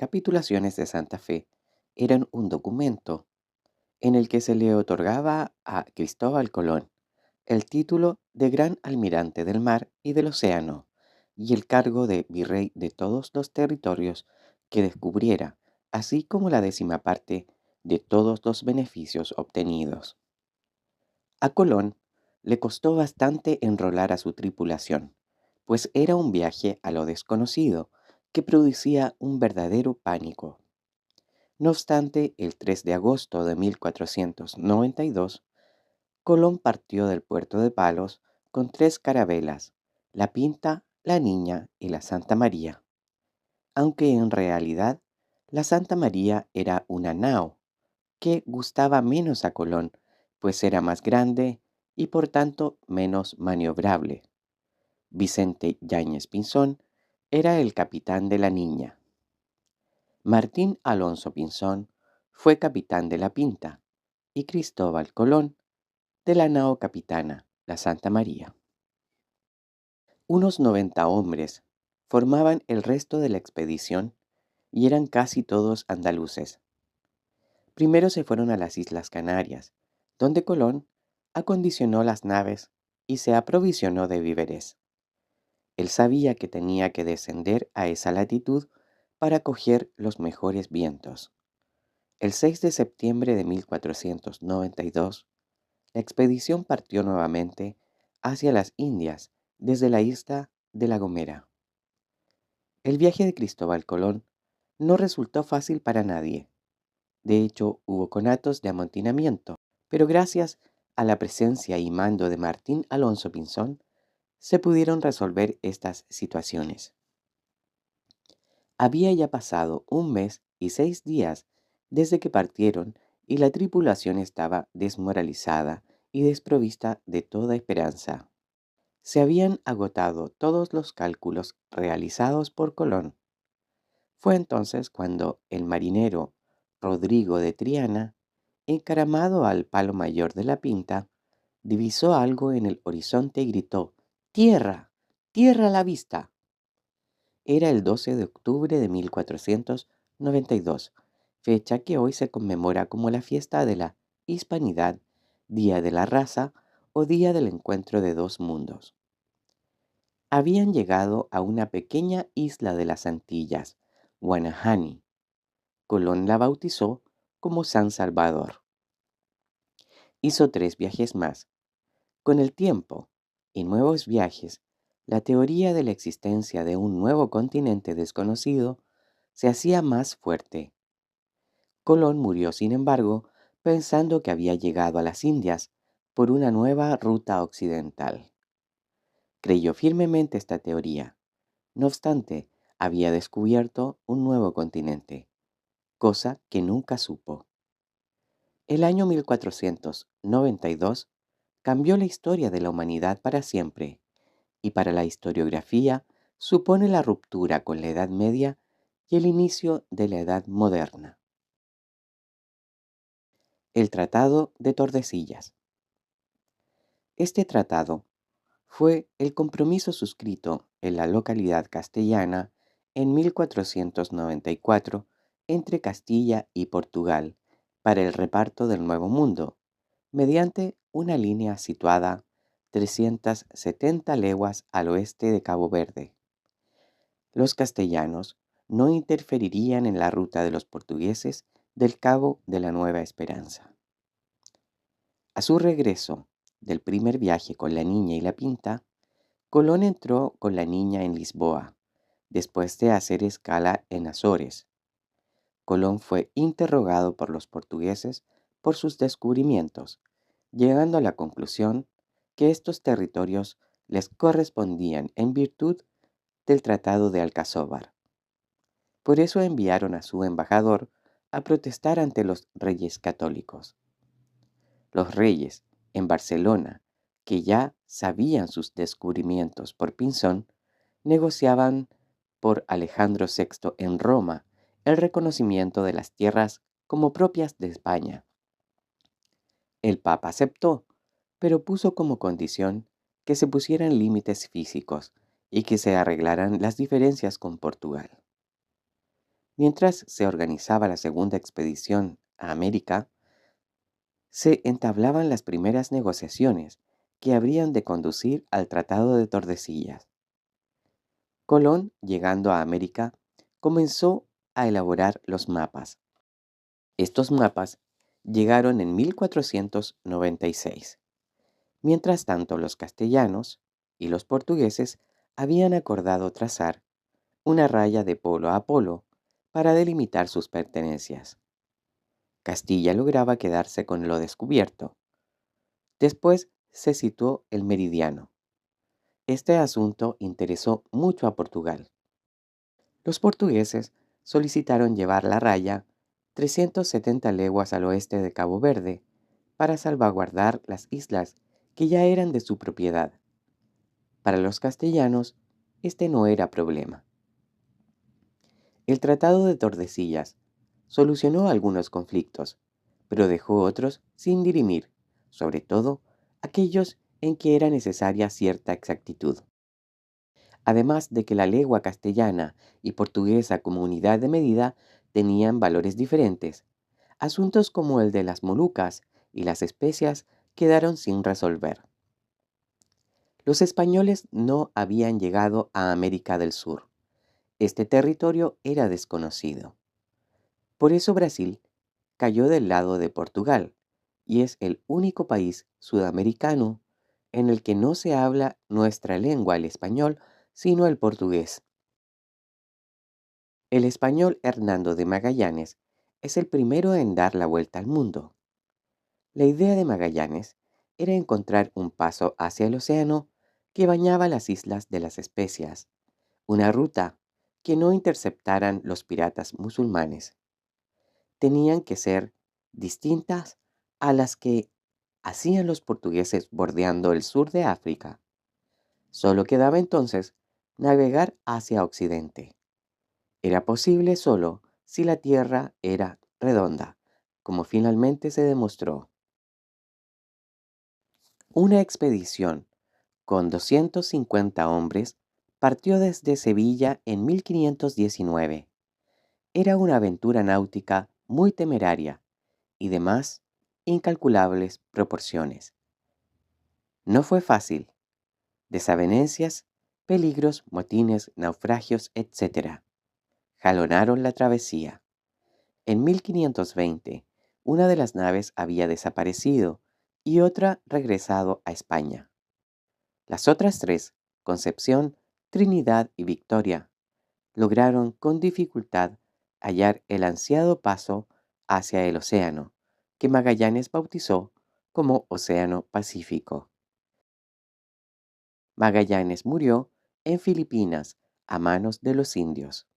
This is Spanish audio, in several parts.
capitulaciones de Santa Fe eran un documento en el que se le otorgaba a Cristóbal Colón el título de Gran Almirante del Mar y del Océano y el cargo de virrey de todos los territorios que descubriera, así como la décima parte de todos los beneficios obtenidos. A Colón le costó bastante enrolar a su tripulación, pues era un viaje a lo desconocido que producía un verdadero pánico. No obstante, el 3 de agosto de 1492, Colón partió del puerto de Palos con tres carabelas, la Pinta, la Niña y la Santa María, aunque en realidad la Santa María era una nao que gustaba menos a Colón, pues era más grande y por tanto menos maniobrable. Vicente Yáñez Pinzón era el capitán de la Niña. Martín Alonso Pinzón fue capitán de la Pinta y Cristóbal Colón de la nao capitana, la Santa María. Unos 90 hombres formaban el resto de la expedición y eran casi todos andaluces. Primero se fueron a las Islas Canarias, donde Colón acondicionó las naves y se aprovisionó de víveres. Él sabía que tenía que descender a esa latitud para coger los mejores vientos. El 6 de septiembre de 1492, la expedición partió nuevamente hacia las Indias desde la isla de La Gomera. El viaje de Cristóbal Colón no resultó fácil para nadie. De hecho, hubo conatos de amotinamiento, pero gracias a la presencia y mando de Martín Alonso Pinzón, se pudieron resolver estas situaciones. Había ya pasado un mes y 6 días desde que partieron y la tripulación estaba desmoralizada y desprovista de toda esperanza. Se habían agotado todos los cálculos realizados por Colón. Fue entonces cuando el marinero Rodrigo de Triana, encaramado al palo mayor de la Pinta, divisó algo en el horizonte y gritó: ¡Tierra! ¡Tierra a la vista! Era el 12 de octubre de 1492, fecha que hoy se conmemora como la fiesta de la Hispanidad, Día de la Raza o Día del Encuentro de dos Mundos. Habían llegado a una pequeña isla de las Antillas, Guanahani. Colón la bautizó como San Salvador. Hizo 3 viajes más. Con el tiempo y nuevos viajes, la teoría de la existencia de un nuevo continente desconocido se hacía más fuerte. Colón murió, sin embargo, pensando que había llegado a las Indias por una nueva ruta occidental. Creyó firmemente esta teoría. No obstante, había descubierto un nuevo continente, cosa que nunca supo. El año 1492 cambió la historia de la humanidad para siempre y para la historiografía supone la ruptura con la Edad Media y el inicio de la Edad Moderna. El Tratado de Tordesillas. Este tratado fue el compromiso suscrito en la localidad castellana en 1494 entre Castilla y Portugal para el reparto del Nuevo Mundo, mediante una línea situada 370 leguas al oeste de Cabo Verde. Los castellanos no interferirían en la ruta de los portugueses del Cabo de la Nueva Esperanza. A su regreso del primer viaje con la Niña y la Pinta, Colón entró con la Niña en Lisboa, después de hacer escala en Azores. Colón fue interrogado por los portugueses por sus descubrimientos, llegando a la conclusión que estos territorios les correspondían en virtud del Tratado de Alcazóvar. Por eso enviaron a su embajador a protestar ante los reyes católicos. Los reyes, en Barcelona, que ya sabían sus descubrimientos por Pinzón, negociaban por Alejandro VI en Roma el reconocimiento de las tierras como propias de España. El Papa aceptó, pero puso como condición que se pusieran límites físicos y que se arreglaran las diferencias con Portugal. Mientras se organizaba la segunda expedición a América, se entablaban las primeras negociaciones que habrían de conducir al Tratado de Tordesillas. Colón, llegando a América, comenzó a elaborar los mapas. Estos mapas llegaron en 1496. Mientras tanto, los castellanos y los portugueses habían acordado trazar una raya de polo a polo para delimitar sus pertenencias. Castilla lograba quedarse con lo descubierto. Después se situó el meridiano. Este asunto interesó mucho a Portugal. Los portugueses solicitaron llevar la raya 370 leguas al oeste de Cabo Verde para salvaguardar las islas que ya eran de su propiedad. Para los castellanos, este no era problema. El Tratado de Tordesillas solucionó algunos conflictos, pero dejó otros sin dirimir, sobre todo aquellos en que era necesaria cierta exactitud. Además de que la lengua castellana y portuguesa como unidad de medida tenían valores diferentes, asuntos como el de las Molucas y las especias quedaron sin resolver. Los españoles no habían llegado a América del Sur. Este territorio era desconocido. Por eso Brasil cayó del lado de Portugal y es el único país sudamericano en el que no se habla nuestra lengua, el español, sino el portugués. El español Hernando de Magallanes es el primero en dar la vuelta al mundo. La idea de Magallanes era encontrar un paso hacia el océano que bañaba las islas de las Especias, una ruta que no interceptaran los piratas musulmanes. Tenían que ser distintas a las que hacían los portugueses bordeando el sur de África. Solo quedaba entonces navegar hacia Occidente. Era posible solo si la Tierra era redonda, como finalmente se demostró. Una expedición con 250 hombres partió desde Sevilla en 1519. Era una aventura náutica muy temeraria y de más incalculables proporciones. No fue fácil. Desavenencias, peligros, motines, naufragios, etc. jalonaron la travesía. En 1520, una de las naves había desaparecido y otra regresado a España. Las otras tres, Concepción, Trinidad y Victoria, lograron con dificultad hallar el ansiado paso hacia el océano, que Magallanes bautizó como Océano Pacífico. Magallanes murió en Filipinas a manos de los indios.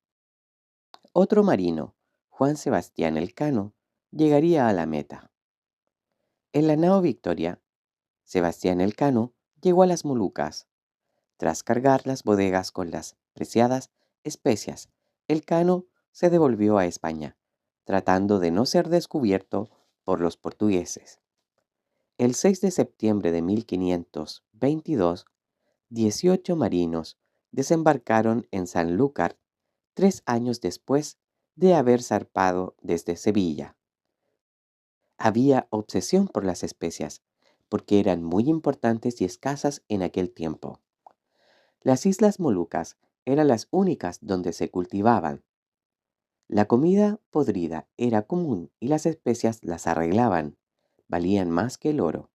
Otro marino, Juan Sebastián Elcano, llegaría a la meta. En la nao Victoria, Sebastián Elcano llegó a las Molucas. Tras cargar las bodegas con las preciadas especias, Elcano se devolvió a España, tratando de no ser descubierto por los portugueses. El 6 de septiembre de 1522, 18 marinos desembarcaron en Sanlúcar 3 años después de haber zarpado desde Sevilla. Había obsesión por las especias, porque eran muy importantes y escasas en aquel tiempo. Las Islas Molucas eran las únicas donde se cultivaban. La comida podrida era común y las especias las arreglaban. Valían más que el oro.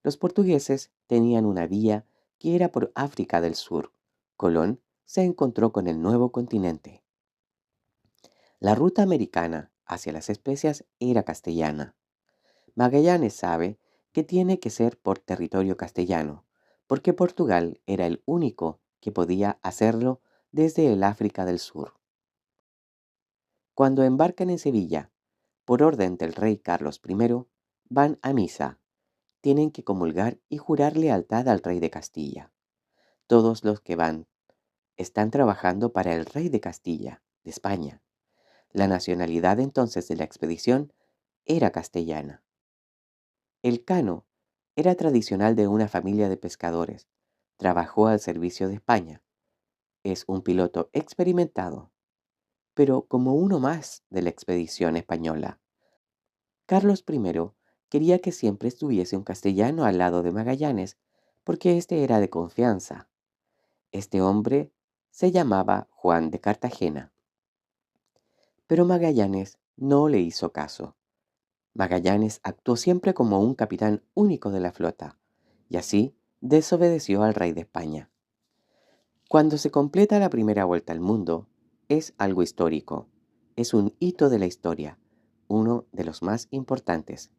Los portugueses tenían una vía que era por África del Sur. Colón se encontró con el nuevo continente. La ruta americana hacia las especias era castellana. Magallanes sabe que tiene que ser por territorio castellano, porque Portugal era el único que podía hacerlo desde el África del Sur. Cuando embarcan en Sevilla, por orden del rey Carlos I, van a misa. Tienen que comulgar y jurar lealtad al rey de Castilla. Todos los que van están trabajando para el rey de Castilla, de España. La nacionalidad entonces de la expedición era castellana. Elcano era tradicional de una familia de pescadores. Trabajó al servicio de España. Es un piloto experimentado. pero como uno más de la expedición española. Carlos I quería que siempre estuviese un castellano al lado de Magallanes, porque éste era de confianza. Este hombre se llamaba Juan de Cartagena. Pero Magallanes no le hizo caso. Magallanes actuó siempre como un capitán único de la flota, y así desobedeció al rey de España. Cuando se completa la primera vuelta al mundo, es algo histórico. Es un hito de la historia, uno de los más importantes.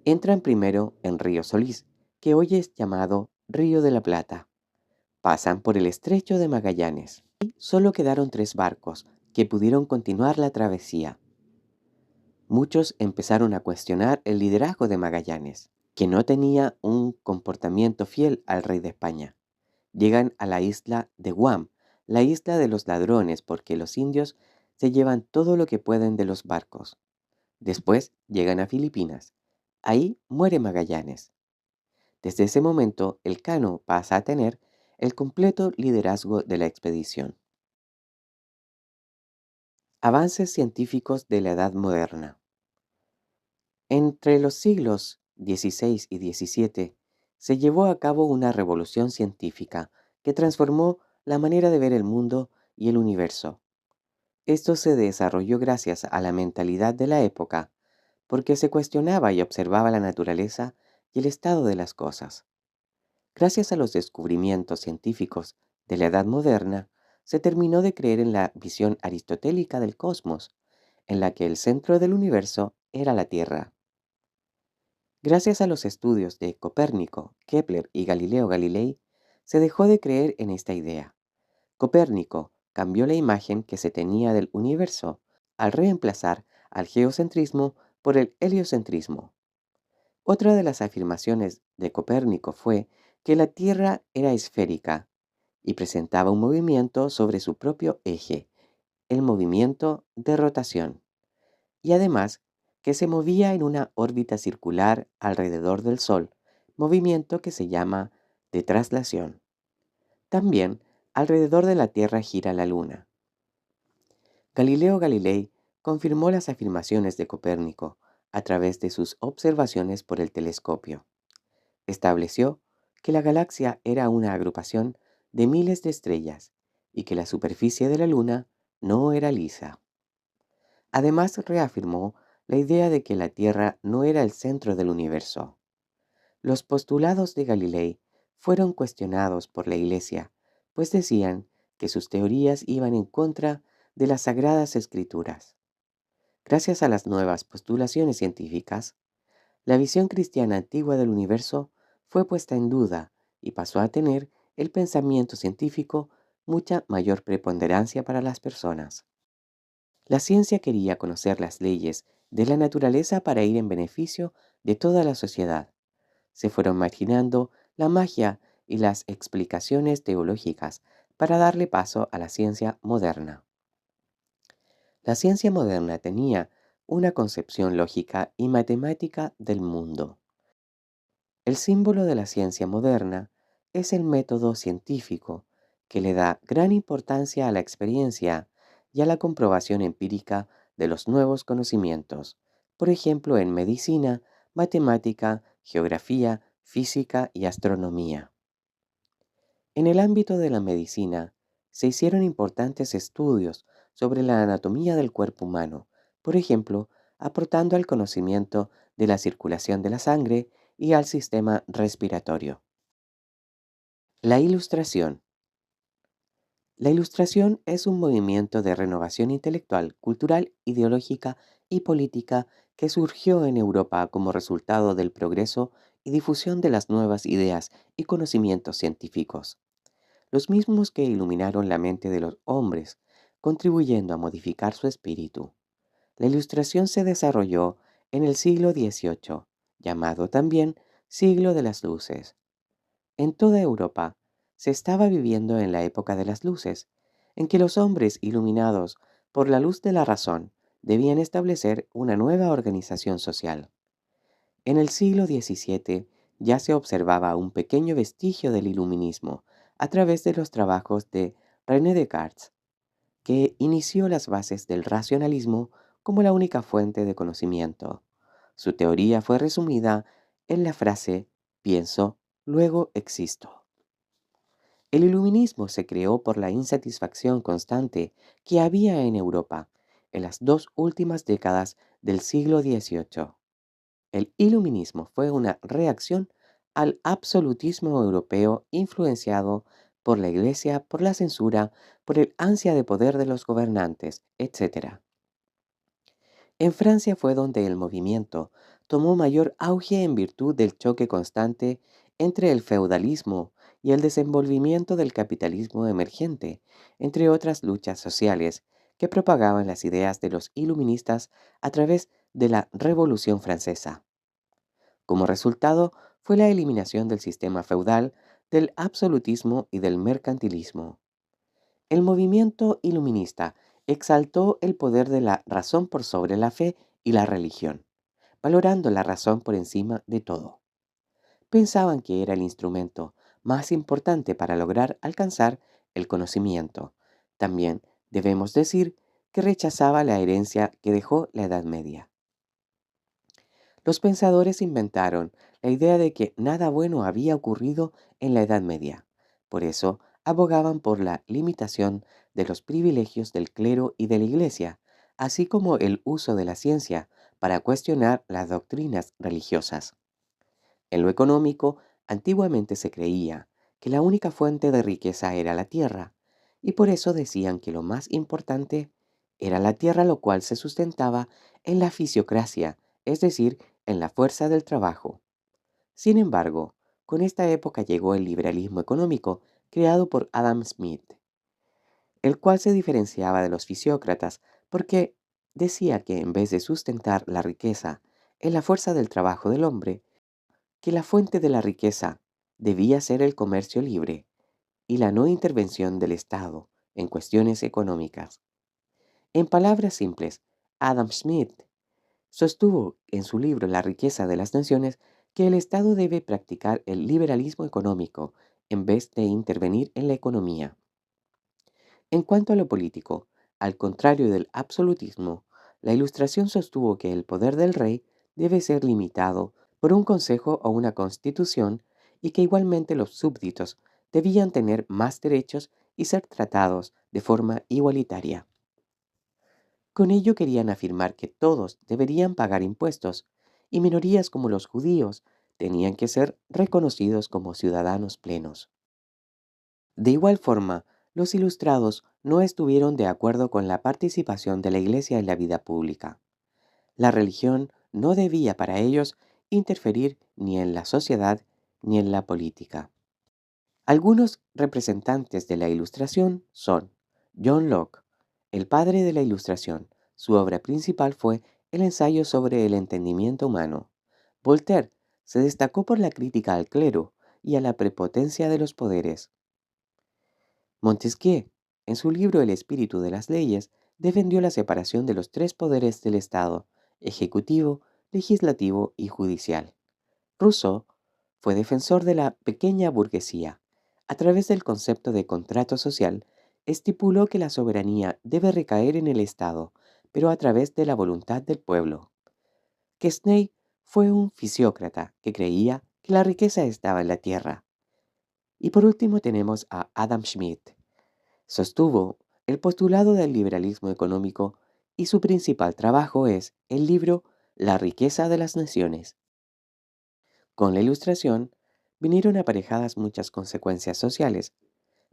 Entran primero en Río Solís, que hoy es llamado Río de la Plata. Pasan por el estrecho de Magallanes y solo quedaron 3 barcos que pudieron continuar la travesía. Muchos empezaron a cuestionar el liderazgo de Magallanes, que no tenía un comportamiento fiel al rey de España. Llegan a la isla de Guam, la isla de los ladrones, porque los indios se llevan todo lo que pueden de los barcos. Después llegan a Filipinas. Ahí muere Magallanes. Desde ese momento, el Cano pasa a tener el completo liderazgo de la expedición. Avances científicos de la Edad Moderna. Entre los siglos XVI y XVII se llevó a cabo una revolución científica que transformó la manera de ver el mundo y el universo. Esto se desarrolló gracias a la mentalidad de la época, porque se cuestionaba y observaba la naturaleza y el estado de las cosas. Gracias a los descubrimientos científicos de la Edad Moderna, se terminó de creer en la visión aristotélica del cosmos, en la que el centro del universo era la Tierra. Gracias a los estudios de Copérnico, Kepler y Galileo Galilei, se dejó de creer en esta idea. Copérnico cambió la imagen que se tenía del universo al reemplazar al geocentrismo por el heliocentrismo. Otra de las afirmaciones de Copérnico fue que la Tierra era esférica y presentaba un movimiento sobre su propio eje, el movimiento de rotación, y además que se movía en una órbita circular alrededor del Sol, movimiento que se llama de traslación. También alrededor de la Tierra gira la Luna. Galileo Galilei confirmó las afirmaciones de Copérnico a través de sus observaciones por el telescopio. Estableció que la galaxia era una agrupación de miles de estrellas y que la superficie de la Luna no era lisa. Además, reafirmó la idea de que la Tierra no era el centro del universo. Los postulados de Galilei fueron cuestionados por la Iglesia, pues decían que sus teorías iban en contra de las Sagradas Escrituras. Gracias a las nuevas postulaciones científicas, la visión cristiana antigua del universo fue puesta en duda y pasó a tener el pensamiento científico mucha mayor preponderancia para las personas. La ciencia quería conocer las leyes de la naturaleza para ir en beneficio de toda la sociedad. Se fueron marginando la magia y las explicaciones teológicas para darle paso a la ciencia moderna. La ciencia moderna tenía una concepción lógica y matemática del mundo. El símbolo de la ciencia moderna es el método científico, que le da gran importancia a la experiencia y a la comprobación empírica de los nuevos conocimientos, por ejemplo en medicina, matemática, geografía, física y astronomía. En el ámbito de la medicina, se hicieron importantes estudios sobre la anatomía del cuerpo humano, por ejemplo, aportando al conocimiento de la circulación de la sangre y al sistema respiratorio. La Ilustración. La Ilustración es un movimiento de renovación intelectual, cultural, ideológica y política que surgió en Europa como resultado del progreso y difusión de las nuevas ideas y conocimientos científicos, los mismos que iluminaron la mente de los hombres, contribuyendo a modificar su espíritu. La Ilustración se desarrolló en el siglo XVIII, llamado también Siglo de las Luces. En toda Europa se estaba viviendo en la época de las luces, en que los hombres iluminados por la luz de la razón debían establecer una nueva organización social. En el siglo XVII ya se observaba un pequeño vestigio del iluminismo a través de los trabajos de René Descartes. que inició las bases del racionalismo como la única fuente de conocimiento. Su teoría fue resumida en la frase pienso, luego existo. El iluminismo se creó por la insatisfacción constante que había en Europa en las dos últimas décadas del siglo XVIII. El iluminismo fue una reacción al absolutismo europeo influenciado por la Iglesia, por la censura, por el ansia de poder de los gobernantes, etc. En Francia fue donde el movimiento tomó mayor auge en virtud del choque constante entre el feudalismo y el desenvolvimiento del capitalismo emergente, entre otras luchas sociales que propagaban las ideas de los iluministas a través de la Revolución Francesa. Como resultado fue la eliminación del sistema feudal, del absolutismo y del mercantilismo. El movimiento iluminista exaltó el poder de la razón por sobre la fe y la religión, valorando la razón por encima de todo. Pensaban que era el instrumento más importante para lograr alcanzar el conocimiento. También debemos decir que rechazaba la herencia que dejó la Edad Media. Los pensadores inventaron la idea de que nada bueno había ocurrido en la Edad Media. Por eso abogaban por la limitación de los privilegios del clero y de la Iglesia, así como el uso de la ciencia para cuestionar las doctrinas religiosas. En lo económico, antiguamente se creía que la única fuente de riqueza era la tierra, y por eso decían que lo más importante era la tierra, lo cual se sustentaba en la fisiocracia, es decir, en la fuerza del trabajo. Sin embargo, con esta época llegó el liberalismo económico creado por Adam Smith, el cual se diferenciaba de los fisiócratas porque decía que en vez de sustentar la riqueza en la fuerza del trabajo del hombre, que la fuente de la riqueza debía ser el comercio libre y la no intervención del Estado en cuestiones económicas. En palabras simples, Adam Smith sostuvo en su libro La riqueza de las naciones que el Estado debe practicar el liberalismo económico en vez de intervenir en la economía. En cuanto a lo político, al contrario del absolutismo, la Ilustración sostuvo que el poder del rey debe ser limitado por un consejo o una constitución y que igualmente los súbditos debían tener más derechos y ser tratados de forma igualitaria. Con ello querían afirmar que todos deberían pagar impuestos y minorías como los judíos tenían que ser reconocidos como ciudadanos plenos. De igual forma, los ilustrados no estuvieron de acuerdo con la participación de la Iglesia en la vida pública. La religión no debía para ellos interferir ni en la sociedad ni en la política. Algunos representantes de la Ilustración son John Locke, el padre de la Ilustración. Su obra principal fue el ensayo sobre el entendimiento humano. Voltaire se destacó por la crítica al clero y a la prepotencia de los poderes. Montesquieu, en su libro El espíritu de las leyes, defendió la separación de los tres poderes del Estado: ejecutivo, legislativo y judicial. Rousseau fue defensor de la pequeña burguesía. A través del concepto de contrato social, estipuló que la soberanía debe recaer en el Estado, pero a través de la voluntad del pueblo. Quesnay fue un fisiócrata que creía que la riqueza estaba en la tierra. Y por último tenemos a Adam Smith. Sostuvo el postulado del liberalismo económico y su principal trabajo es el libro La riqueza de las naciones. Con la Ilustración vinieron aparejadas muchas consecuencias sociales.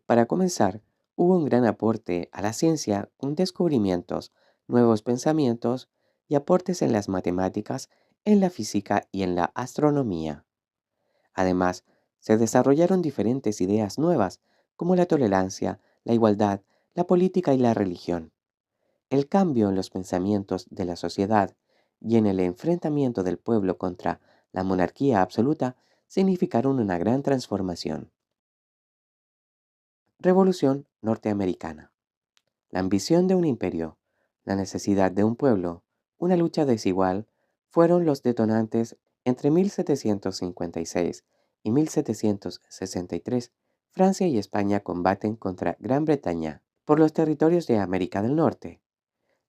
Para comenzar, hubo un gran aporte a la ciencia con descubrimientos, nuevos pensamientos y aportes en las matemáticas, en la física y en la astronomía. Además, se desarrollaron diferentes ideas nuevas como la tolerancia, la igualdad, la política y la religión. El cambio en los pensamientos de la sociedad y en el enfrentamiento del pueblo contra la monarquía absoluta significaron una gran transformación. Revolución norteamericana. La ambición de un imperio, la necesidad de un pueblo, una lucha desigual fueron los detonantes entre 1756 y 1763. Francia y España combaten contra Gran Bretaña por los territorios de América del Norte.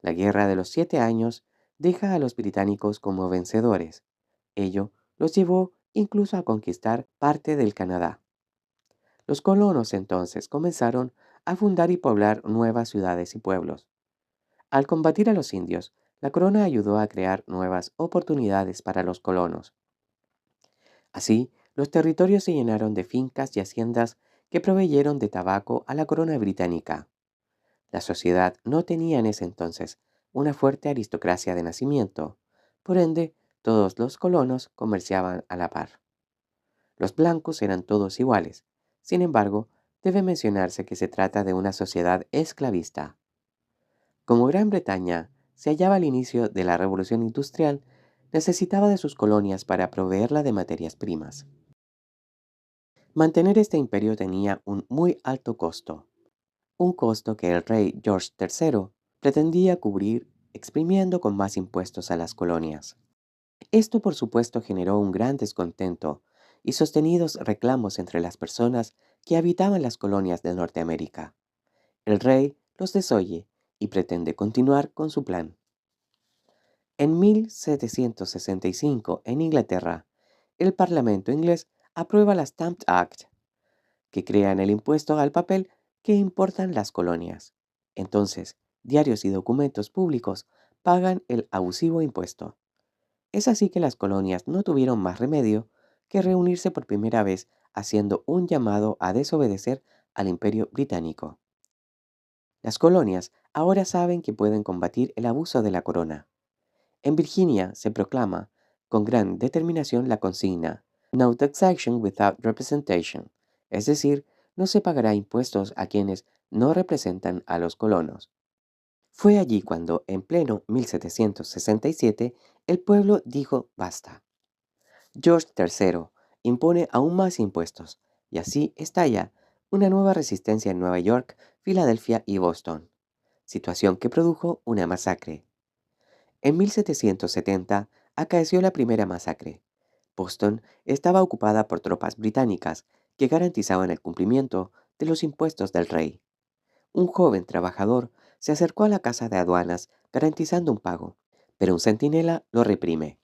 La Guerra de los 7 Años deja a los británicos como vencedores. Ello los llevó incluso a conquistar parte del Canadá. Los colonos entonces comenzaron a fundar y poblar nuevas ciudades y pueblos. Al combatir a los indios, la corona ayudó a crear nuevas oportunidades para los colonos. Así, los territorios se llenaron de fincas y haciendas que proveyeron de tabaco a la corona británica. La sociedad no tenía en ese entonces una fuerte aristocracia de nacimiento, por ende, todos los colonos comerciaban a la par. Los blancos eran todos iguales. Sin embargo, debe mencionarse que se trata de una sociedad esclavista. Como Gran Bretaña se hallaba al inicio de la Revolución Industrial, necesitaba de sus colonias para proveerla de materias primas. Mantener este imperio tenía un muy alto costo, un costo que el rey George III pretendía cubrir exprimiendo con más impuestos a las colonias. Esto por supuesto generó un gran descontento y sostenidos reclamos entre las personas que habitaban las colonias de Norteamérica. El rey los desoye y pretende continuar con su plan. En 1765, en Inglaterra, el Parlamento inglés aprueba la Stamp Act, que crean el impuesto al papel que importan las colonias. Entonces, diarios y documentos públicos pagan el abusivo impuesto. Es así que las colonias no tuvieron más remedio que reunirse por primera vez haciendo un llamado a desobedecer al imperio británico. Las colonias ahora saben que pueden combatir el abuso de la corona. En Virginia se proclama con gran determinación la consigna No taxation without representation, es decir, no se pagará impuestos a quienes no representan a los colonos. Fue allí cuando, en pleno 1767, el pueblo dijo basta. George III impone aún más impuestos, y así estalla una nueva resistencia en Nueva York, Filadelfia y Boston, situación que produjo una masacre. En 1770 acaeció la primera masacre. Boston estaba ocupada por tropas británicas que garantizaban el cumplimiento de los impuestos del rey. Un joven trabajador se acercó a la casa de aduanas garantizando un pago, pero un centinela lo reprime.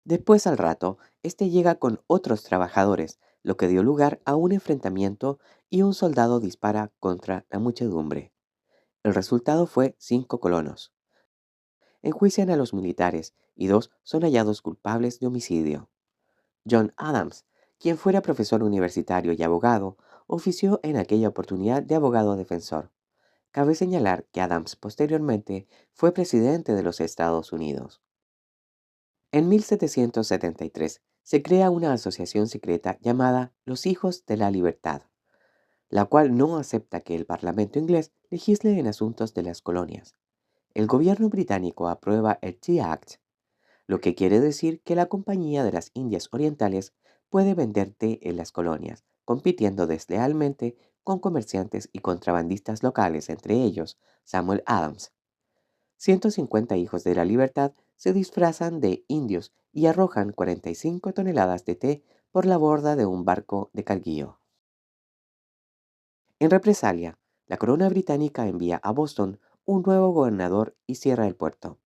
Después al rato, este llega con otros trabajadores, lo que dio lugar a un enfrentamiento y un soldado dispara contra la muchedumbre. El resultado fue 5 colonos. Enjuician a los militares y 2 son hallados culpables de homicidio. John Adams, quien fuera profesor universitario y abogado, ofició en aquella oportunidad de abogado defensor. Cabe señalar que Adams posteriormente fue presidente de los Estados Unidos. En 1773 se crea una asociación secreta llamada Los Hijos de la Libertad, la cual no acepta que el Parlamento inglés legisle en asuntos de las colonias. El gobierno británico aprueba el Tea Act, lo que quiere decir que la Compañía de las Indias Orientales puede vender té en las colonias, compitiendo deslealmente con comerciantes y contrabandistas locales, entre ellos Samuel Adams. 150 hijos de la libertad se disfrazan de indios y arrojan 45 toneladas de té por la borda de un barco de carguío. En represalia, la corona británica envía a Boston un nuevo gobernador y cierra el puerto.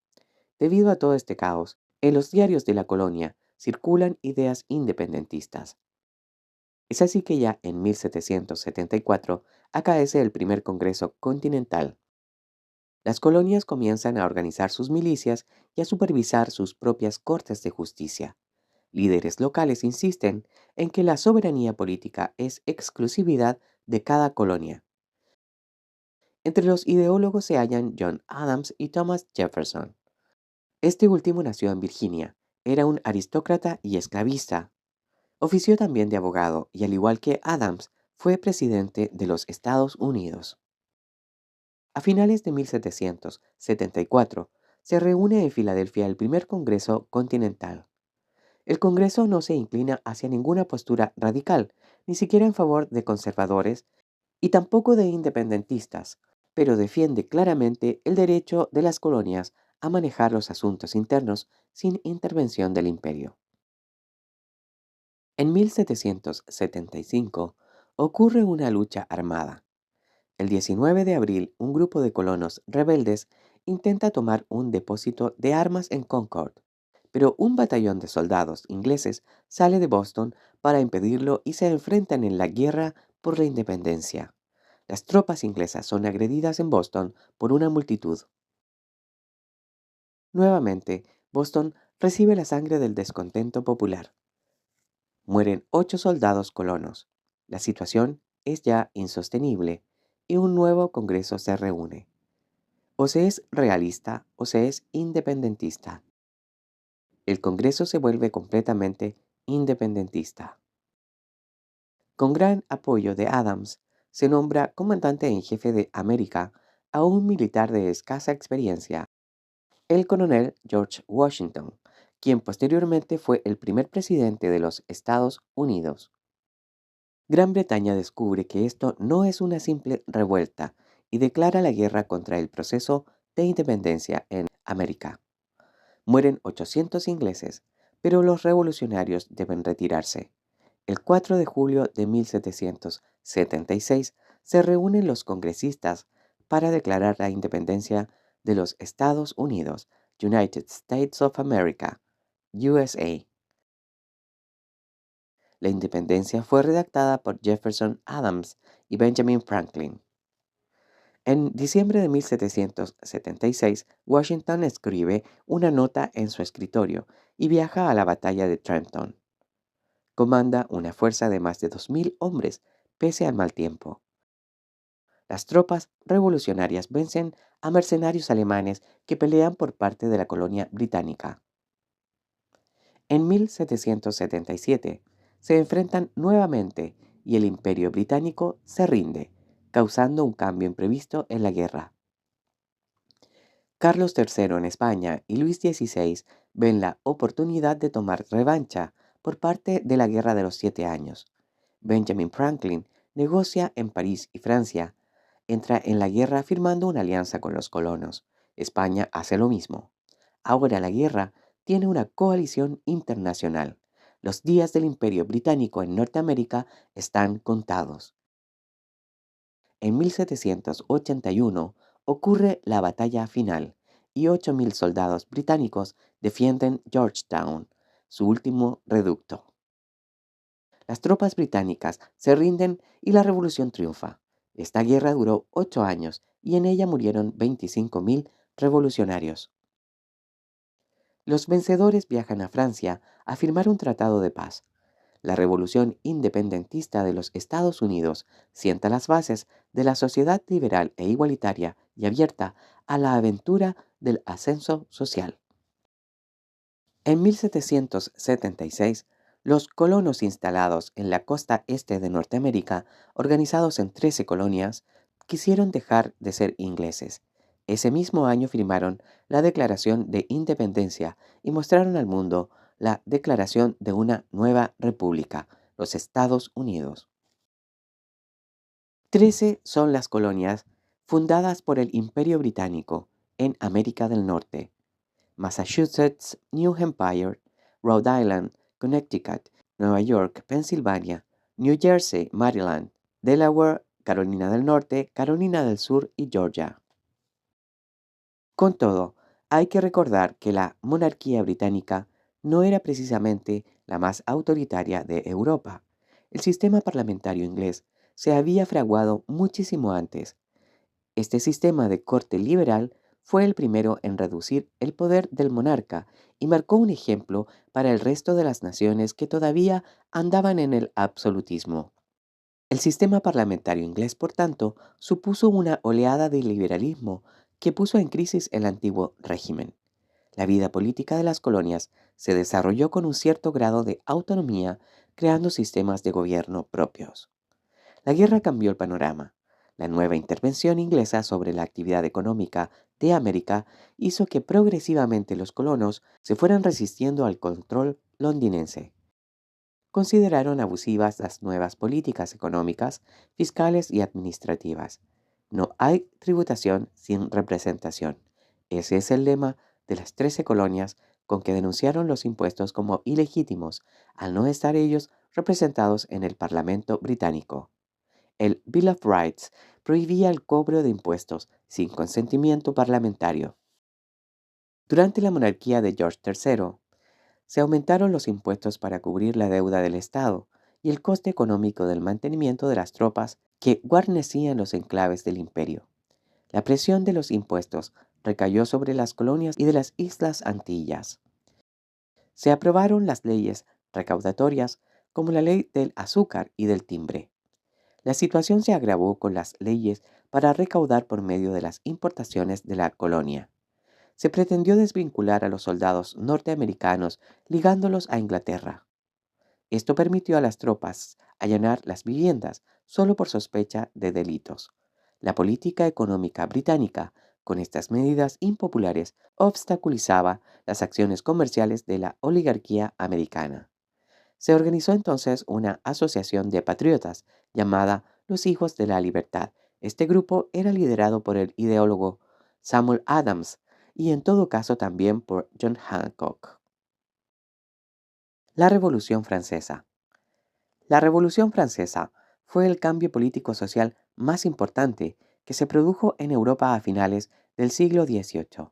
Debido a todo este caos, en los diarios de la colonia circulan ideas independentistas. Es así que ya en 1774 acaece el primer Congreso Continental. Las colonias comienzan a organizar sus milicias y a supervisar sus propias cortes de justicia. Líderes locales insisten en que la soberanía política es exclusividad de cada colonia. Entre los ideólogos se hallan John Adams y Thomas Jefferson. Este último nació en Virginia, era un aristócrata y esclavista. Ofició también de abogado y al igual que Adams, fue presidente de los Estados Unidos. A finales de 1774 se reúne en Filadelfia el primer Congreso Continental. El Congreso no se inclina hacia ninguna postura radical, ni siquiera en favor de conservadores y tampoco de independentistas, pero defiende claramente el derecho de las colonias a manejar los asuntos internos sin intervención del imperio. En 1775 ocurre una lucha armada. El 19 de abril, un grupo de colonos rebeldes intenta tomar un depósito de armas en Concord, pero un batallón de soldados ingleses sale de Boston para impedirlo y se enfrentan en la guerra por la independencia. Las tropas inglesas son agredidas en Boston por una multitud. Nuevamente, Boston recibe la sangre del descontento popular. Mueren 8 soldados colonos. La situación es ya insostenible y un nuevo Congreso se reúne. O se es realista o se es independentista. El Congreso se vuelve completamente independentista. Con gran apoyo de Adams, se nombra comandante en jefe de América a un militar de escasa experiencia, el coronel George Washington, quien posteriormente fue el primer presidente de los Estados Unidos. Gran Bretaña descubre que esto no es una simple revuelta y declara la guerra contra el proceso de independencia en América. Mueren 800 ingleses, pero los revolucionarios deben retirarse. El 4 de julio de 1776 se reúnen los congresistas para declarar la independencia de los Estados Unidos, United States of America, USA. La independencia fue redactada por Jefferson Adams y Benjamin Franklin. En diciembre de 1776, Washington escribe una nota en su escritorio y viaja a la batalla de Trenton. Comanda una fuerza de más de 2.000 hombres, pese al mal tiempo. Las tropas revolucionarias vencen a mercenarios alemanes que pelean por parte de la colonia británica. En 1777 se enfrentan nuevamente y el Imperio Británico se rinde, causando un cambio imprevisto en la guerra. Carlos III en España y Luis XVI ven la oportunidad de tomar revancha por parte de la Guerra de los 7 Años. Benjamin Franklin negocia en París y Francia, entra en la guerra firmando una alianza con los colonos. España hace lo mismo. Ahora la guerra tiene una coalición internacional. Los días del Imperio Británico en Norteamérica están contados. En 1781 ocurre la batalla final y 8.000 soldados británicos defienden Georgetown, su último reducto. Las tropas británicas se rinden y la revolución triunfa. Esta guerra duró 8 años y en ella murieron 25.000 revolucionarios. Los vencedores viajan a Francia a firmar un tratado de paz. La revolución independentista de los Estados Unidos sienta las bases de la sociedad liberal e igualitaria y abierta a la aventura del ascenso social. En 1776, los colonos instalados en la costa este de Norteamérica, organizados en 13 colonias, quisieron dejar de ser ingleses. Ese mismo año firmaron la Declaración de Independencia y mostraron al mundo la declaración de una nueva república, los Estados Unidos. 13 son las colonias fundadas por el Imperio Británico en América del Norte: Massachusetts, New Hampshire, Rhode Island, Connecticut, Nueva York, Pensilvania, New Jersey, Maryland, Delaware, Carolina del Norte, Carolina del Sur y Georgia. Con todo, hay que recordar que la monarquía británica no era precisamente la más autoritaria de Europa. El sistema parlamentario inglés se había fraguado muchísimo antes. Este sistema de corte liberal fue el primero en reducir el poder del monarca y marcó un ejemplo para el resto de las naciones que todavía andaban en el absolutismo. El sistema parlamentario inglés, por tanto, supuso una oleada de liberalismo que puso en crisis el antiguo régimen. La vida política de las colonias se desarrolló con un cierto grado de autonomía, creando sistemas de gobierno propios. La guerra cambió el panorama. La nueva intervención inglesa sobre la actividad económica de América hizo que progresivamente los colonos se fueran resistiendo al control londinense. Consideraron abusivas las nuevas políticas económicas, fiscales y administrativas. No hay tributación sin representación. Ese es el lema de las 13 colonias con que denunciaron los impuestos como ilegítimos al no estar ellos representados en el Parlamento británico. El Bill of Rights prohibía el cobro de impuestos sin consentimiento parlamentario. Durante la monarquía de George III, se aumentaron los impuestos para cubrir la deuda del Estado y el coste económico del mantenimiento de las tropas que guarnecían los enclaves del imperio. La presión de los impuestos recayó sobre las colonias y de las Islas Antillas. Se aprobaron las leyes recaudatorias como la ley del azúcar y del timbre. La situación se agravó con las leyes para recaudar por medio de las importaciones de la colonia. Se pretendió desvincular a los soldados norteamericanos ligándolos a Inglaterra. Esto permitió a las tropas allanar las viviendas solo por sospecha de delitos. La política económica británica, con estas medidas impopulares, obstaculizaba las acciones comerciales de la oligarquía americana. Se organizó entonces una asociación de patriotas llamada Los Hijos de la Libertad. Este grupo era liderado por el ideólogo Samuel Adams y en todo caso también por John Hancock. La Revolución Francesa. La Revolución Francesa fue el cambio político-social más importante que se produjo en Europa a finales del siglo XVIII.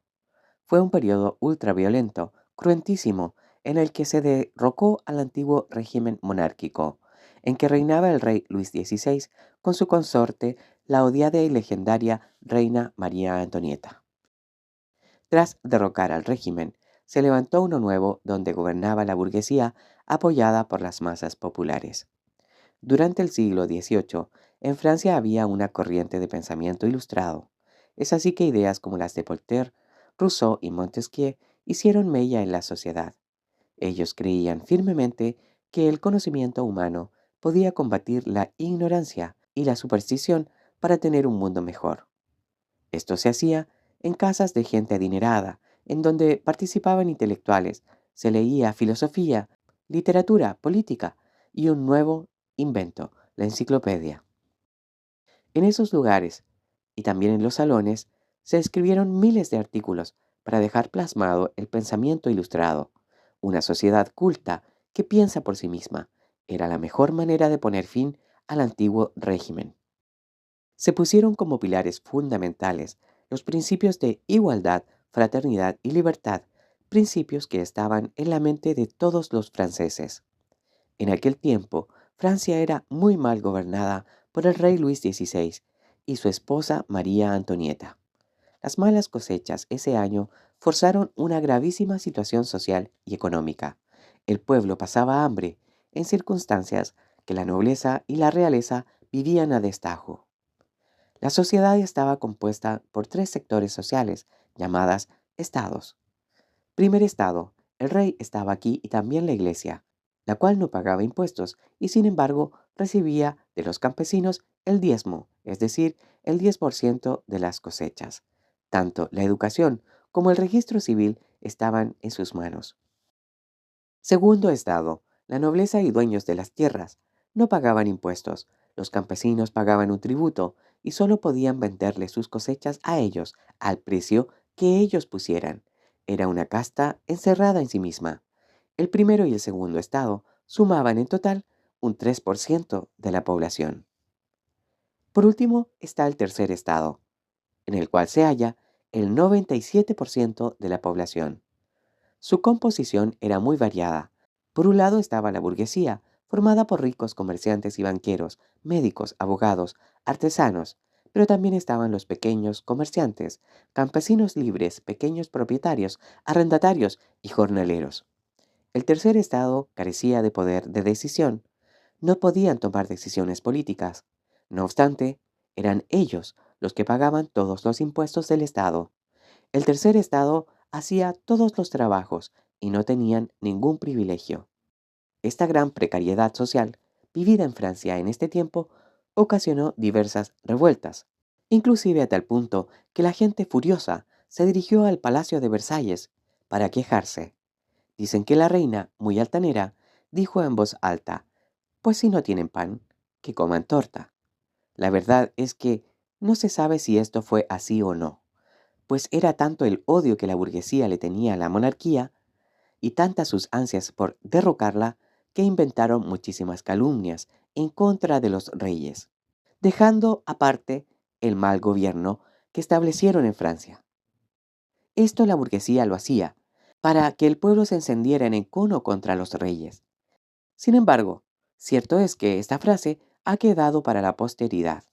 Fue un periodo ultraviolento, cruentísimo, en el que se derrocó al antiguo régimen monárquico, en que reinaba el rey Luis XVI con su consorte, la odiada y legendaria reina María Antonieta. Tras derrocar al régimen, se levantó uno nuevo donde gobernaba la burguesía apoyada por las masas populares. Durante el siglo XVIII, en Francia había una corriente de pensamiento ilustrado. Es así que ideas como las de Voltaire, Rousseau y Montesquieu hicieron mella en la sociedad. Ellos creían firmemente que el conocimiento humano podía combatir la ignorancia y la superstición para tener un mundo mejor. Esto se hacía en casas de gente adinerada, en donde participaban intelectuales, se leía filosofía, literatura, política y un nuevo invento, la enciclopedia. En esos lugares, y también en los salones, se escribieron miles de artículos para dejar plasmado el pensamiento ilustrado. Una sociedad culta que piensa por sí misma era la mejor manera de poner fin al antiguo régimen. Se pusieron como pilares fundamentales los principios de igualdad, fraternidad y libertad, principios que estaban en la mente de todos los franceses. En aquel tiempo, Francia era muy mal gobernada por el rey Luis XVI y su esposa María Antonieta. Las malas cosechas ese año forzaron una gravísima situación social y económica. El pueblo pasaba hambre en circunstancias que la nobleza y la realeza vivían a destajo. La sociedad estaba compuesta por tres sectores sociales, llamadas estados. Primer estado, el rey estaba aquí y también la iglesia, la cual no pagaba impuestos y sin embargo recibía de los campesinos el diezmo, es decir, el 10% de las cosechas. Tanto la educación como el registro civil estaban en sus manos. Segundo estado, la nobleza y dueños de las tierras no pagaban impuestos, los campesinos pagaban un tributo y solo podían venderle sus cosechas a ellos al precio que ellos pusieran. Era una casta encerrada en sí misma. El primero y el segundo estado sumaban en total un 3% de la población. Por último está el tercer estado, en el cual se halla el 97% de la población. Su composición era muy variada. Por un lado estaba la burguesía, formada por ricos comerciantes y banqueros, médicos, abogados, artesanos, pero también estaban los pequeños comerciantes, campesinos libres, pequeños propietarios, arrendatarios y jornaleros. El tercer estado carecía de poder de decisión. No podían tomar decisiones políticas. No obstante, eran ellos los que pagaban todos los impuestos del estado. El tercer estado hacía todos los trabajos y no tenían ningún privilegio. Esta gran precariedad social, vivida en Francia en este tiempo, ocasionó diversas revueltas, inclusive a tal punto que la gente furiosa se dirigió al Palacio de Versalles para quejarse. Dicen que la reina, muy altanera, dijo en voz alta, pues si no tienen pan, que coman torta. La verdad es que no se sabe si esto fue así o no, pues era tanto el odio que la burguesía le tenía a la monarquía y tantas sus ansias por derrocarla que inventaron muchísimas calumnias en contra de los reyes. dejando aparte el mal gobierno que establecieron en Francia. Esto la burguesía lo hacía, para que el pueblo se encendiera en encono contra los reyes. Sin embargo, cierto es que esta frase ha quedado para la posteridad.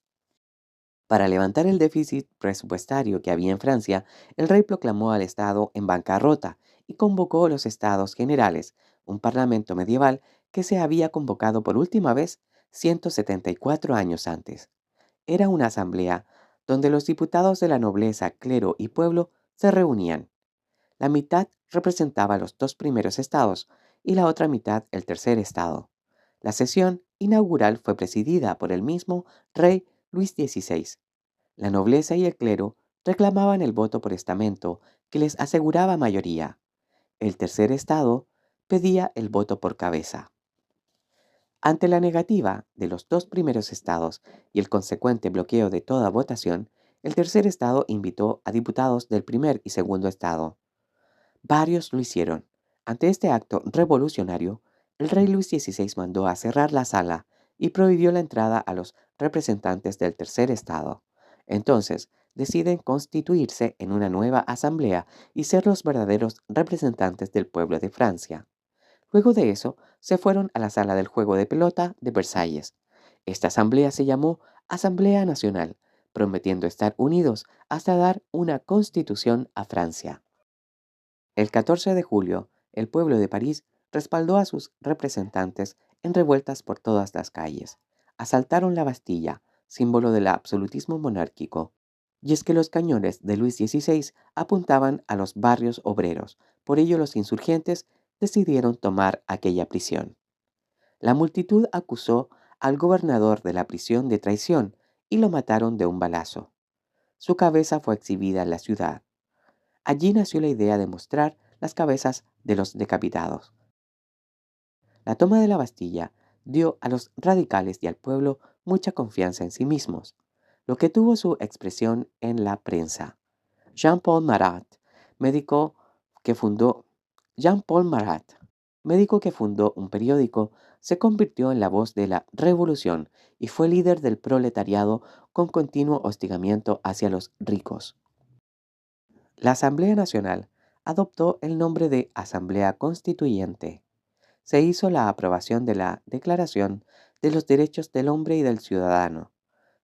Para levantar el déficit presupuestario que había en Francia, el rey proclamó al Estado en bancarrota y convocó los Estados Generales, un parlamento medieval que se había convocado por última vez 174 años antes. Era una asamblea donde los diputados de la nobleza, clero y pueblo se reunían. La mitad representaba los dos primeros estados y la otra mitad el tercer estado. La sesión inaugural fue presidida por el mismo rey Luis XVI. La nobleza y el clero reclamaban el voto por estamento que les aseguraba mayoría. El tercer estado pedía el voto por cabeza. Ante la negativa de los dos primeros estados y el consecuente bloqueo de toda votación, el tercer estado invitó a diputados del primer y segundo estado. Varios lo hicieron. Ante este acto revolucionario, el rey Luis XVI mandó a cerrar la sala y prohibió la entrada a los representantes del tercer estado. Entonces, deciden constituirse en una nueva asamblea y ser los verdaderos representantes del pueblo de Francia. Luego de eso, se fueron a la sala del juego de pelota de Versalles. Esta asamblea se llamó Asamblea Nacional, prometiendo estar unidos hasta dar una constitución a Francia. El 14 de julio, el pueblo de París respaldó a sus representantes en revueltas por todas las calles. Asaltaron la Bastilla, símbolo del absolutismo monárquico. Y es que los cañones de Luis XVI apuntaban a los barrios obreros, por ello los insurgentes decidieron tomar aquella prisión. La multitud acusó al gobernador de la prisión de traición y lo mataron de un balazo. Su cabeza fue exhibida en la ciudad. Allí nació la idea de mostrar las cabezas de los decapitados. La toma de la Bastilla dio a los radicales y al pueblo mucha confianza en sí mismos, lo que tuvo su expresión en la prensa. Jean-Paul Marat, médico que fundó Jean-Paul Marat, médico que fundó un periódico, se convirtió en la voz de la revolución y fue líder del proletariado con continuo hostigamiento hacia los ricos. La Asamblea Nacional adoptó el nombre de Asamblea Constituyente. Se hizo la aprobación de la Declaración de los Derechos del Hombre y del Ciudadano,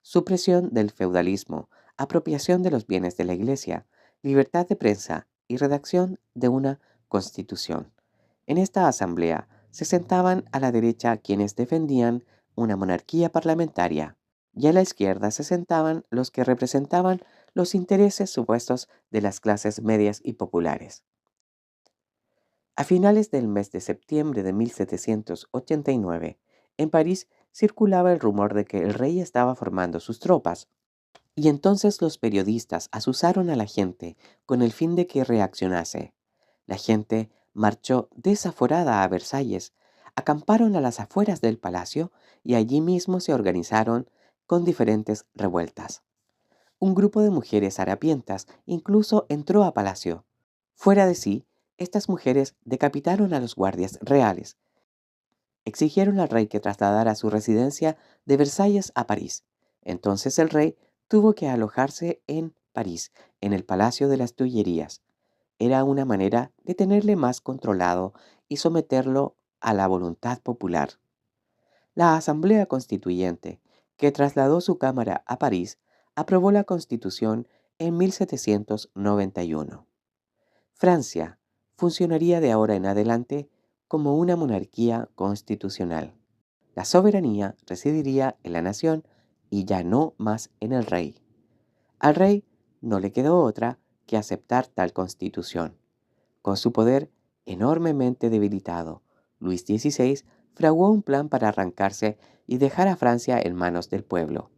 supresión del feudalismo, apropiación de los bienes de la Iglesia, libertad de prensa y redacción de una constitución. En esta asamblea se sentaban a la derecha quienes defendían una monarquía parlamentaria y a la izquierda se sentaban los que representaban los intereses supuestos de las clases medias y populares. A finales del mes de septiembre de 1789, en París circulaba el rumor de que el rey estaba formando sus tropas, y entonces los periodistas asusaron a la gente con el fin de que reaccionase. La gente marchó desaforada a Versalles, acamparon a las afueras del palacio y allí mismo se organizaron con diferentes revueltas. Un grupo de mujeres harapientas incluso entró a palacio. Fuera de sí, estas mujeres decapitaron a los guardias reales. Exigieron al rey que trasladara su residencia de Versalles a París. Entonces el rey tuvo que alojarse en París, en el Palacio de las Tullerías. Era una manera de tenerle más controlado y someterlo a la voluntad popular. La Asamblea Constituyente, que trasladó su cámara a París, aprobó la Constitución en 1791. Francia funcionaría de ahora en adelante como una monarquía constitucional. La soberanía residiría en la nación y ya no más en el rey. Al rey no le quedó otra que aceptar tal constitución. Con su poder enormemente debilitado, Luis XVI fraguó un plan para arrancarse y dejar a Francia en manos del pueblo.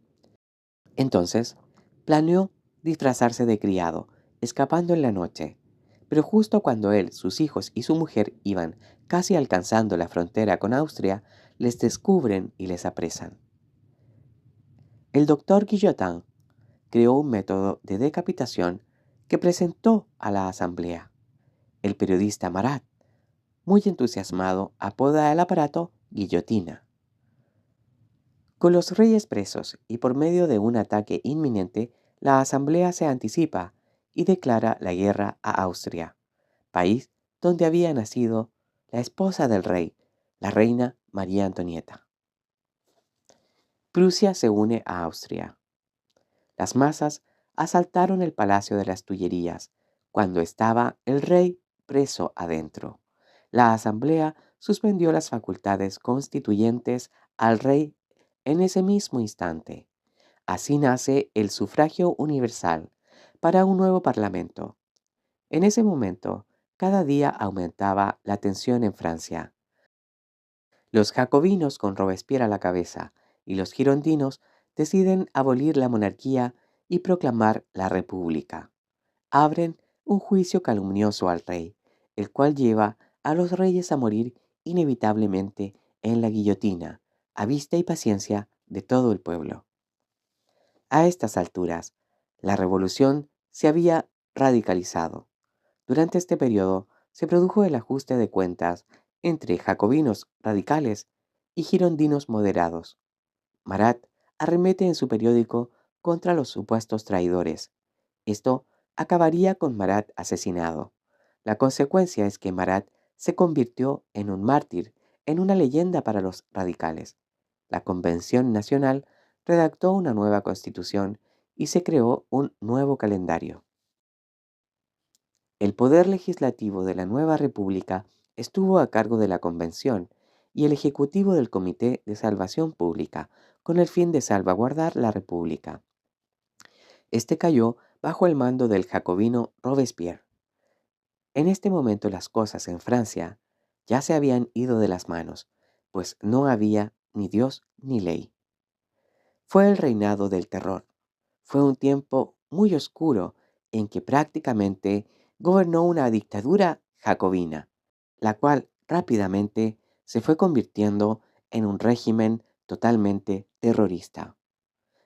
Entonces, planeó disfrazarse de criado, escapando en la noche. Pero justo cuando él, sus hijos y su mujer iban casi alcanzando la frontera con Austria, les descubren y les apresan. El doctor Guillotin creó un método de decapitación que presentó a la asamblea. El periodista Marat, muy entusiasmado, apoda el aparato guillotina. Con los reyes presos y por medio de un ataque inminente, la Asamblea se anticipa y declara la guerra a Austria, país donde había nacido la esposa del rey, la reina María Antonieta. Prusia se une a Austria. Las masas asaltaron el Palacio de las Tullerías cuando estaba el rey preso adentro. La Asamblea suspendió las facultades constituyentes al rey en ese mismo instante. Así nace el sufragio universal para un nuevo parlamento. En ese momento, cada día aumentaba la tensión en Francia. Los jacobinos con Robespierre a la cabeza y los girondinos deciden abolir la monarquía y proclamar la república. Abren un juicio calumnioso al rey, el cual lleva a los reyes a morir inevitablemente en la guillotina, a vista y paciencia de todo el pueblo. A estas alturas, la revolución se había radicalizado. Durante este periodo se produjo el ajuste de cuentas entre jacobinos radicales y girondinos moderados. Marat arremete en su periódico contra los supuestos traidores. Esto acabaría con Marat asesinado. La consecuencia es que Marat se convirtió en un mártir, en una leyenda para los radicales. La Convención Nacional redactó una nueva constitución y se creó un nuevo calendario. El poder legislativo de la nueva república estuvo a cargo de la Convención y el ejecutivo del Comité de Salvación Pública, con el fin de salvaguardar la república. Este cayó bajo el mando del jacobino Robespierre. En este momento las cosas en Francia ya se habían ido de las manos, pues no había ni Dios ni ley. Fue el reinado del terror. Fue un tiempo muy oscuro en que prácticamente gobernó una dictadura jacobina, la cual rápidamente se fue convirtiendo en un régimen totalmente terrorista.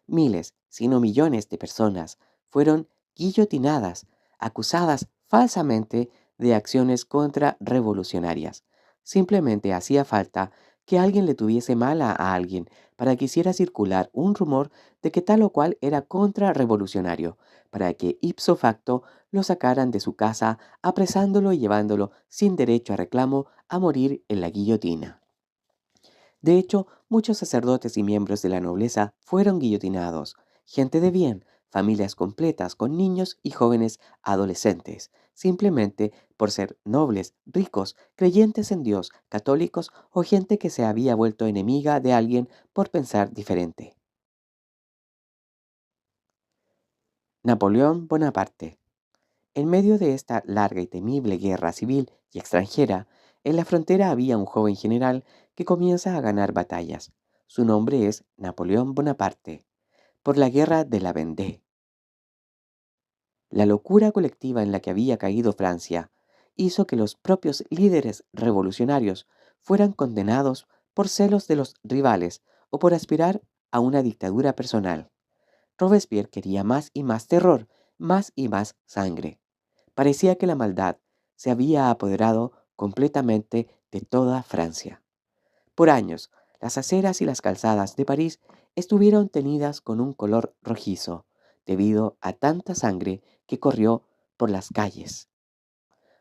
Miles, si no millones de personas fueron guillotinadas, acusadas falsamente de acciones contrarrevolucionarias. Simplemente hacía falta que alguien le tuviese mala a alguien para que hiciera circular un rumor de que tal o cual era contrarrevolucionario, para que ipso facto lo sacaran de su casa, apresándolo y llevándolo sin derecho a reclamo a morir en la guillotina. De hecho, muchos sacerdotes y miembros de la nobleza fueron guillotinados, gente de bien, familias completas con niños y jóvenes adolescentes, simplemente por ser nobles, ricos, creyentes en Dios, católicos o gente que se había vuelto enemiga de alguien por pensar diferente. Napoleón Bonaparte. En medio de esta larga y temible guerra civil y extranjera, en la frontera había un joven general que comienza a ganar batallas. Su nombre es Napoleón Bonaparte, por la guerra de la Vendée. La locura colectiva en la que había caído Francia hizo que los propios líderes revolucionarios fueran condenados por celos de los rivales o por aspirar a una dictadura personal. Robespierre quería más y más terror, más y más sangre. Parecía que la maldad se había apoderado completamente de toda Francia. Por años, las aceras y las calzadas de París estuvieron teñidas con un color rojizo, debido a tanta sangre que corrió por las calles.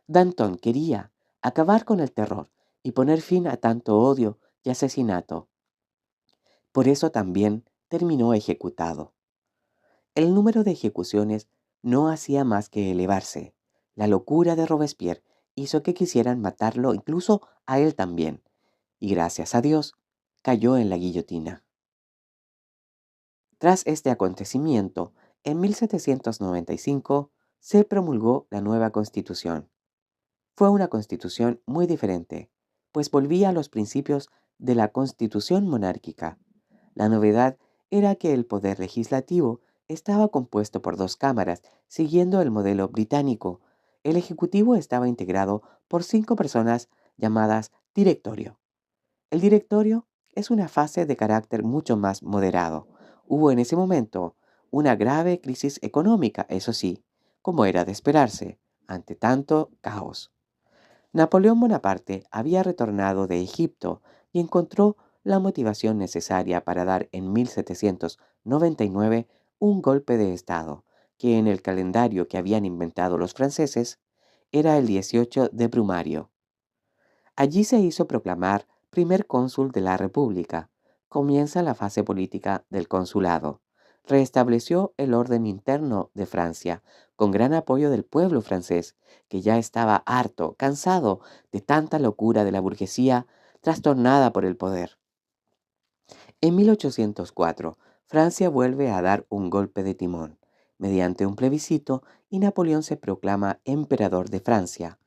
Danton quería acabar con el terror y poner fin a tanto odio y asesinato. Por eso también terminó ejecutado. El número de ejecuciones no hacía más que elevarse. La locura de Robespierre hizo que quisieran matarlo incluso a él también, y gracias a Dios cayó en la guillotina. Tras este acontecimiento, en 1795 se promulgó la nueva Constitución. Fue una constitución muy diferente, pues volvía a los principios de la Constitución monárquica. La novedad era que el poder legislativo estaba compuesto por dos cámaras, siguiendo el modelo británico. El Ejecutivo estaba integrado por 5 personas llamadas directorio. El directorio es una fase de carácter mucho más moderado. Hubo en ese momento una grave crisis económica, eso sí, como era de esperarse, ante tanto caos. Napoleón Bonaparte había retornado de Egipto y encontró la motivación necesaria para dar en 1799 un golpe de Estado, que en el calendario que habían inventado los franceses era el 18 de Brumario. Allí se hizo proclamar primer cónsul de la República. Comienza la fase política del consulado. Restableció el orden interno de Francia, con gran apoyo del pueblo francés, que ya estaba harto, cansado de tanta locura de la burguesía, trastornada por el poder. En 1804, Francia vuelve a dar un golpe de timón, mediante un plebiscito, y Napoleón se proclama emperador de Francia.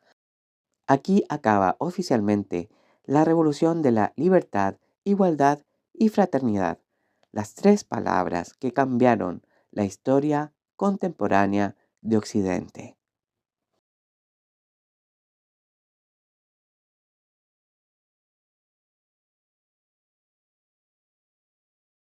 Aquí acaba oficialmente la revolución de la libertad, igualdad y fraternidad, las tres palabras que cambiaron la historia contemporánea de Occidente.